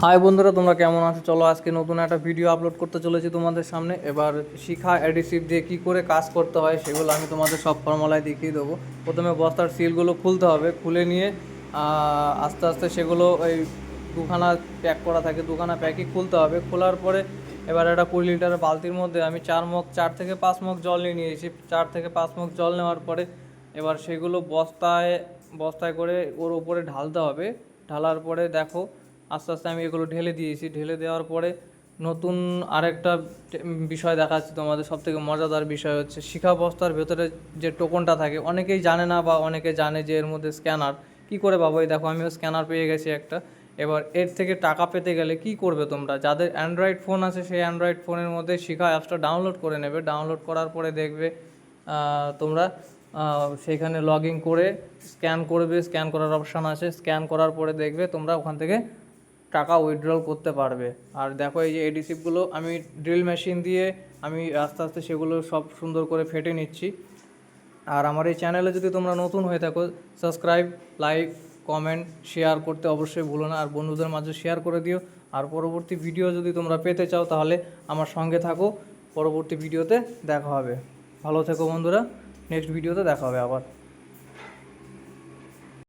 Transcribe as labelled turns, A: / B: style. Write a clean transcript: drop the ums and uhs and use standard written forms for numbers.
A: High বন্ধুরা, তোমরা কেমন আছো? চলো আজকে নতুন একটা ভিডিও আপলোড করতে চলেছি তোমাদের সামনে। এবার শিখা অ্যাডিসিভ দিয়ে কী করে কাজ করতে হয় সেগুলো আমি তোমাদের সব ফর্মুলায় দেখিয়ে দেবো। প্রথমে বস্তার সিলগুলো খুলতে হবে, খুলে নিয়ে আস্তে আস্তে সেগুলো ওই দুখানা প্যাক করা থাকে, দুখানা প্যাকই খুলতে হবে। খোলার পরে এবার একটা 20 লিটারের বালতির মধ্যে আমি 4 থেকে 5 মগ জল নিয়েছি। 4 থেকে 5 মগ জল নেওয়ার পরে এবার সেগুলো বস্তায় বস্তায় করে ওর উপরে ঢালতে হবে। ঢালার পরে দেখো আস্তে আস্তে আমি এগুলো ঢেলে দিয়েছি। ঢেলে দেওয়ার পরে নতুন আরেকটা বিষয় দেখাচ্ছি তোমাদের। সবথেকে মজাদার বিষয় হচ্ছে শিখা বস্তার ভেতরে যে টোকনটা থাকে, অনেকেই জানে না বা অনেকে জানে যে এর মধ্যে স্ক্যানার। কি করে পাবো? এই দেখো আমিও স্ক্যানার পেয়ে গেছি একটা। এবার এর থেকে টাকা পেতে গেলে কি করবে তোমরা? যাদের অ্যান্ড্রয়েড ফোন আছে সেই অ্যান্ড্রয়েড ফোনের মধ্যে শিখা অ্যাপসটা ডাউনলোড করে নেবে। ডাউনলোড করার পরে দেখবে তোমরা সেইখানে লগ ইন করে স্ক্যান করবে। স্ক্যান করার অপশান আছে, স্ক্যান করার পরে দেখবে তোমরা ওখান থেকে টাকা উইথড্রল করতে পারবে। আর দেখো এই যে এডিসিভগুলো আমি ড্রিল মেশিন দিয়ে আমি আস্তে আস্তে সেগুলো সব সুন্দর করে ফেটে নিচ্ছি। আর আমার এই চ্যানেলে যদি তোমরা নতুন হয়ে থাকো, সাবস্ক্রাইব, লাইক, কমেন্ট, শেয়ার করতে অবশ্যই ভুলো না। আর বন্ধুদের মাঝে শেয়ার করে দিও। আর পরবর্তী ভিডিও যদি তোমরা পেতে চাও তাহলে আমার সঙ্গে থাকো। পরবর্তী ভিডিওতে দেখা হবে। ভালো থেকো বন্ধুরা, নেক্সট ভিডিওতে দেখা হবে আবার।